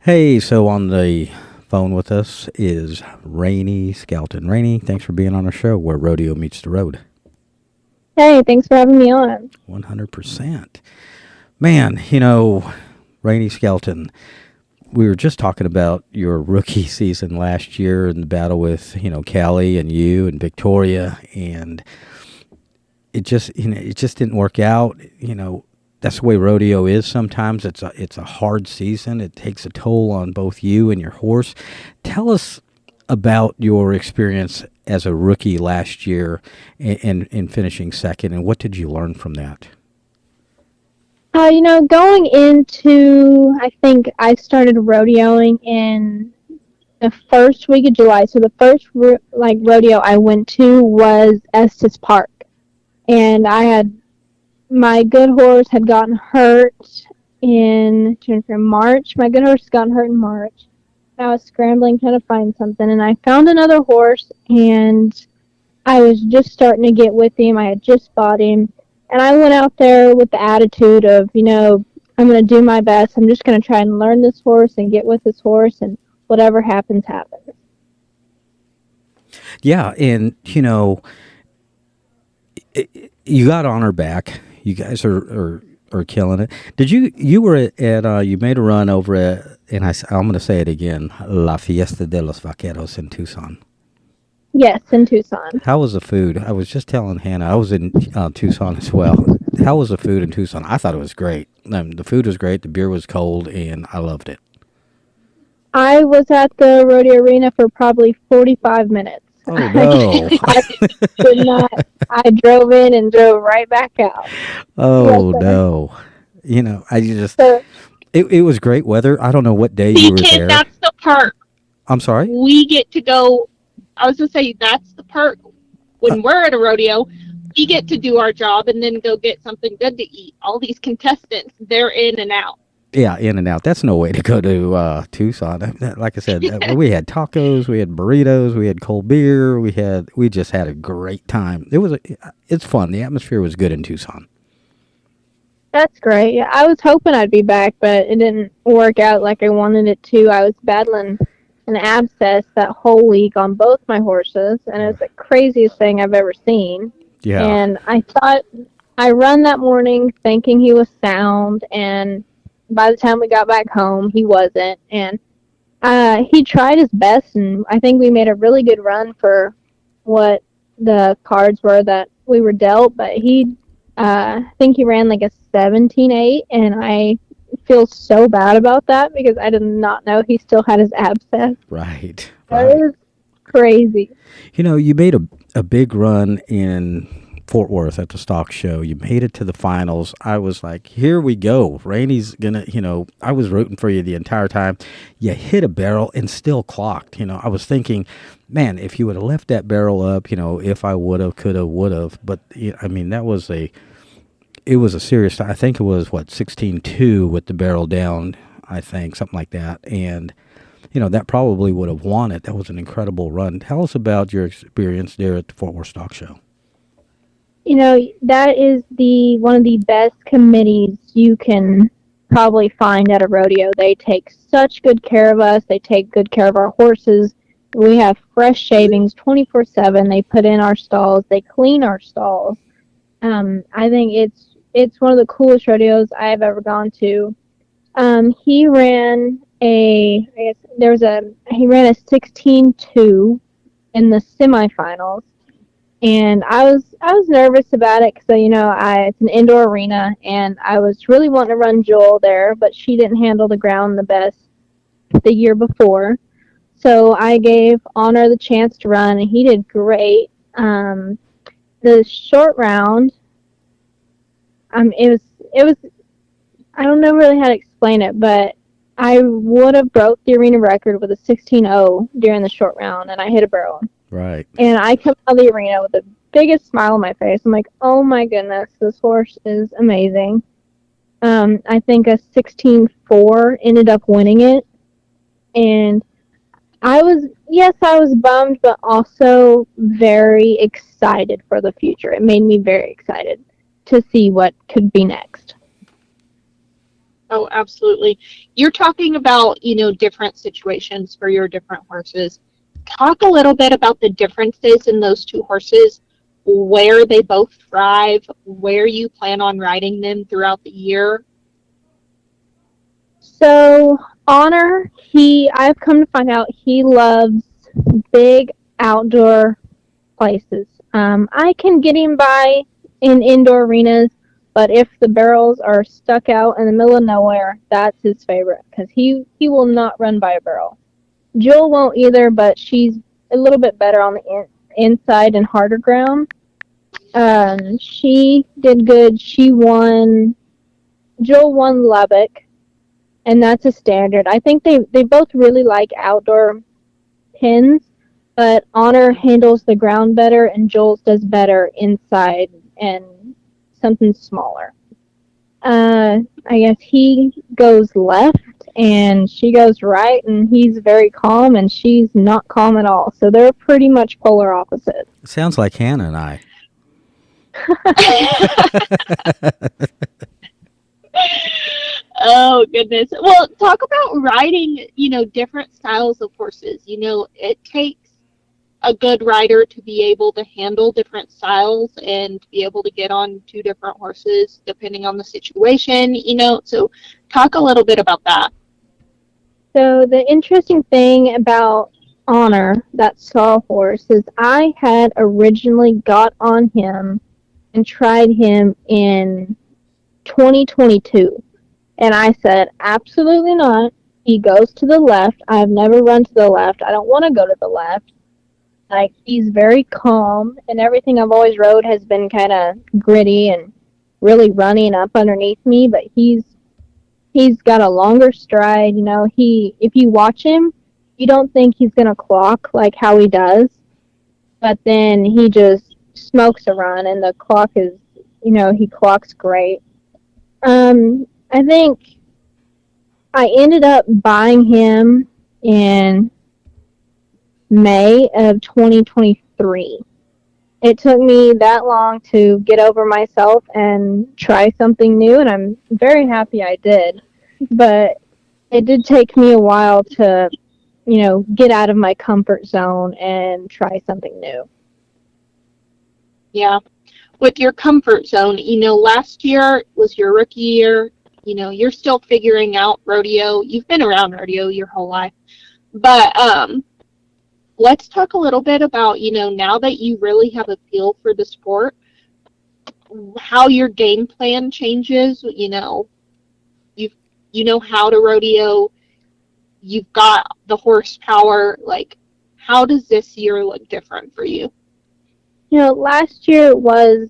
Hey, so on the phone with us is Rainey Skelton. Rainey, thanks for being on our show where rodeo meets the road. Hey, thanks for having me on. 100%. Man, Rainey Skelton, we were just talking about your rookie season last year and the battle with, Callie and you and Victoria, and it just didn't work out. That's the way rodeo is sometimes. It's a hard season. It takes a toll on both you and your horse. Tell us about your experience as a rookie last year in finishing second, and what did you learn from that? Going into, I think I started rodeoing in the first week of July. So the first rodeo I went to was Estes Park, and I had my good horse had gotten hurt in March. My good horse got hurt in March. I was scrambling trying to find something, and I found another horse, and I was just starting to get with him. I had just bought him. And I went out there with the attitude of, I'm going to do my best. I'm just going to try and learn this horse and get with this horse, and whatever happens, happens. Yeah, and you got on her back. You guys are killing it. Did you were you made a run over at, and I'm going to say it again, La Fiesta de los Vaqueros in Tucson. Yes, in Tucson. How was the food? I was just telling Hannah I was in Tucson as well. How was the food in Tucson? I thought it was great. The food was great. The beer was cold, and I loved it. I was at the rodeo arena for probably 45 minutes. Oh no! I could not. I drove in and drove right back out. Yes, Oh sir. no! I just So, it was great weather. I don't know what day you were Because there. that's the part I'm sorry. we get to go. I was gonna say that's the part Uh, when we're at a rodeo, we get to do our job and then go get something good to eat. All these contestants, they're in and out. yeah, in and out. That's no way to go to Tucson. Like I said, we had tacos, we had burritos, we had cold beer, we just had a great time. It's fun. The atmosphere was good in Tucson. that's great. Yeah, I was hoping I'd be back, but it didn't work out like I wanted it to. I was battling an abscess that whole week on both my horses, and it was the craziest thing I've ever seen. Yeah. And I thought I run that morning thinking he was sound, and by the time we got back home, he wasn't. And he tried his best, and I think we made a really good run for what the cards were that we were dealt. But I think he ran like a 17-8, and I feel so bad about that because I did not know he still had his abscess. Right. That Right. is crazy. You made a big run in Fort Worth at the stock show. You made it to the finals. I was like, here we go. Rainey's gonna, I was rooting for you the entire time. You hit a barrel and still clocked. I was thinking, man, if you would have left that barrel up, if I would have, could have, would have. But I mean, it was a serious. I think it was what 16-2 with the barrel down. I think something like that, and that probably would have won it. That was an incredible run. Tell us about your experience there at the Fort Worth Stock Show. That is the one of the best committees you can probably find at a rodeo. They take such good care of us. They take good care of our horses. We have fresh shavings 24/7. They put in our stalls. They clean our stalls. I think it's one of the coolest rodeos I've ever gone to. He ran he ran a 16-2 in the semifinals, and I was nervous about it because it's an indoor arena, and I was really wanting to run Joel there, but she didn't handle the ground the best the year before, so I gave Honor the chance to run, and he did great. The short round, it was I don't know really how to explain it, but I would have broke the arena record with a 16-0 during the short round, and I hit a barrel. Right. And I come out of the arena with the biggest smile on my face. I'm like, oh my goodness, this horse is amazing. I think a 16-4 ended up winning it. And I was bummed, but also very excited for the future. It made me very excited to see what could be next. Oh, absolutely. You're talking about, different situations for your different horses. Talk a little bit about the differences in those two horses, where they both thrive, where you plan on riding them throughout the year. So Honor, I've come to find out he loves big outdoor places. I can get him by in indoor arenas, but if the barrels are stuck out in the middle of nowhere, that's his favorite because he will not run by a barrel. Jill won't either, but she's a little bit better on the inside and harder ground. She did good. She won. Jill won Lubbock, and that's a standard. I think they both really like outdoor pins, but Honor handles the ground better, and Jules does better inside and something smaller. I guess he goes left and she goes right, and he's very calm, and she's not calm at all. So they're pretty much polar opposites. Sounds like Hannah and I. Oh, goodness. Well, talk about riding, different styles of horses. It takes a good rider to be able to handle different styles and to be able to get on two different horses depending on the situation, So talk a little bit about that. So the interesting thing about Honor, that saw horse, is I had originally got on him and tried him in 2022. And I said, absolutely not. He goes to the left. I've never run to the left. I don't want to go to the left. Like, he's very calm, and everything I've always rode has been kind of gritty and really running up underneath me, but he's got a longer stride. If you watch him, you don't think he's going to clock like how he does, but then he just smokes a run, and the clock is, he clocks great. I think I ended up buying him in May of 2023. It took me that long to get over myself and try something new, and I'm very happy I did. But it did take me a while to, get out of my comfort zone and try something new. Yeah. With your comfort zone, last year was your rookie year. You're still figuring out rodeo. You've been around rodeo your whole life. But let's talk a little bit about, now that you really have a feel for the sport, how your game plan changes. You know how to rodeo. You've got the horsepower. Like, how does this year look different for you? Last year was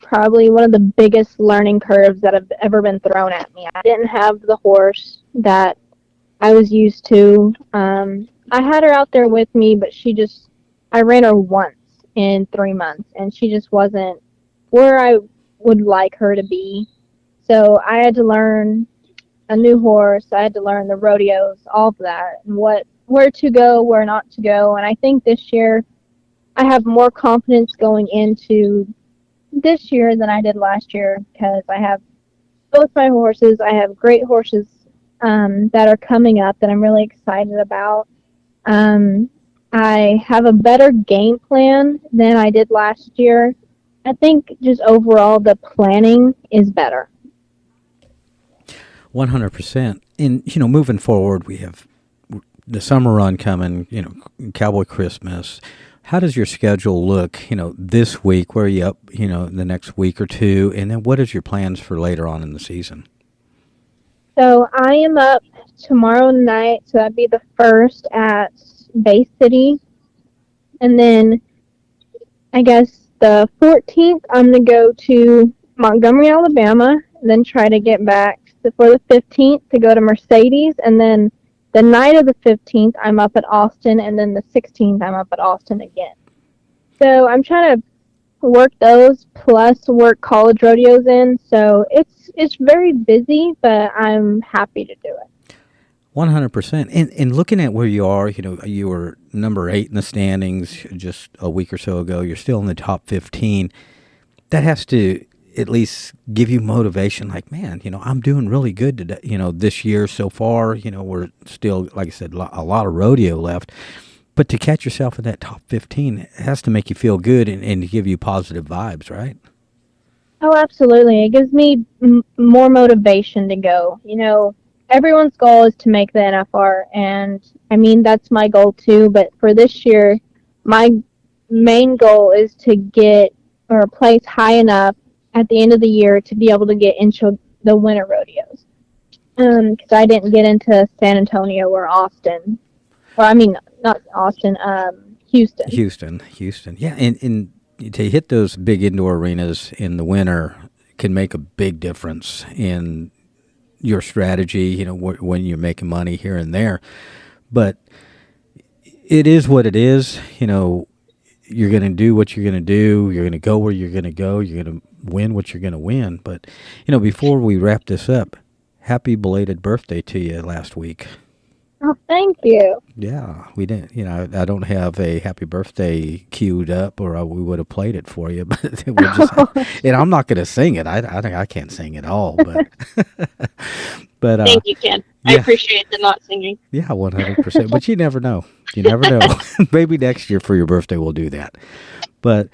probably one of the biggest learning curves that have ever been thrown at me. I didn't have the horse that I was used to. I had her out there with me, but I ran her once in 3 months, and she just wasn't where I would like her to be. So I had to learn a new horse. I had to learn the rodeos, all of that, and where to go, where not to go. And I think this year I have more confidence going into this year than I did last year, because I have both my horses. I have great horses that are coming up that I'm really excited about. I have a better game plan than I did last year. I think just overall the planning is better. 100%. And, moving forward, we have the summer run coming, Cowboy Christmas. How does your schedule look, this week? Where are you up, the next week or two? And then what is your plans for later on in the season? So I am up tomorrow night, so that'd be the 1st at Bay City. And then I guess the 14th, I'm going to go to Montgomery, Alabama, and then try to get back for the 15th to go to Mercedes. And then the night of the 15th, I'm up at Austin, and then the 16th, I'm up at Austin again. So I'm trying to work those plus work college rodeos in. So it's very busy, but I'm happy to do it. 100%. And looking at where you are, you were number 8 in the standings just a week or so ago. You're still in the top 15. That has to, at least give you motivation, like, man, I'm doing really good today, this year so far. We're still, like I said, a lot of rodeo left. But to catch yourself in that top 15, it has to make you feel good and give you positive vibes, right? Oh, absolutely. It gives me more motivation to go. Everyone's goal is to make the NFR, and I mean, that's my goal too. But for this year, my main goal is to get or place high enough at the end of the year to be able to get into the winter rodeos. Because I didn't get into San Antonio or Austin. Or, I mean, not Austin, Houston. Houston. Yeah, and to hit those big indoor arenas in the winter can make a big difference in your strategy, when you're making money here and there. But it is what it is. You're going to do what you're going to do. You're going to go where you're going to go. You're going to win what you're going to win. But, before we wrap this up, happy belated birthday to you last week. Oh, thank you. Yeah, we didn't. I don't have a happy birthday queued up, or we would have played it for you. But we'll just, and I'm not going to sing it. I think I can't sing at all. But but thank you, Ken. Yeah. I appreciate the not singing. Yeah, 100%. But you never know. You never know. Maybe next year for your birthday we'll do that. But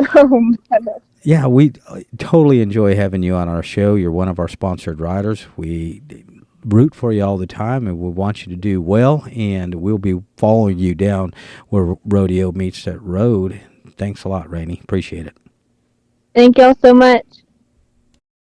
yeah, we totally enjoy having you on our show. You're one of our sponsored riders. We root for you all the time, and we want you to do well, and we'll be following you down where rodeo meets that road. Thanks a lot, Rainey. Appreciate it. Thank y'all so much.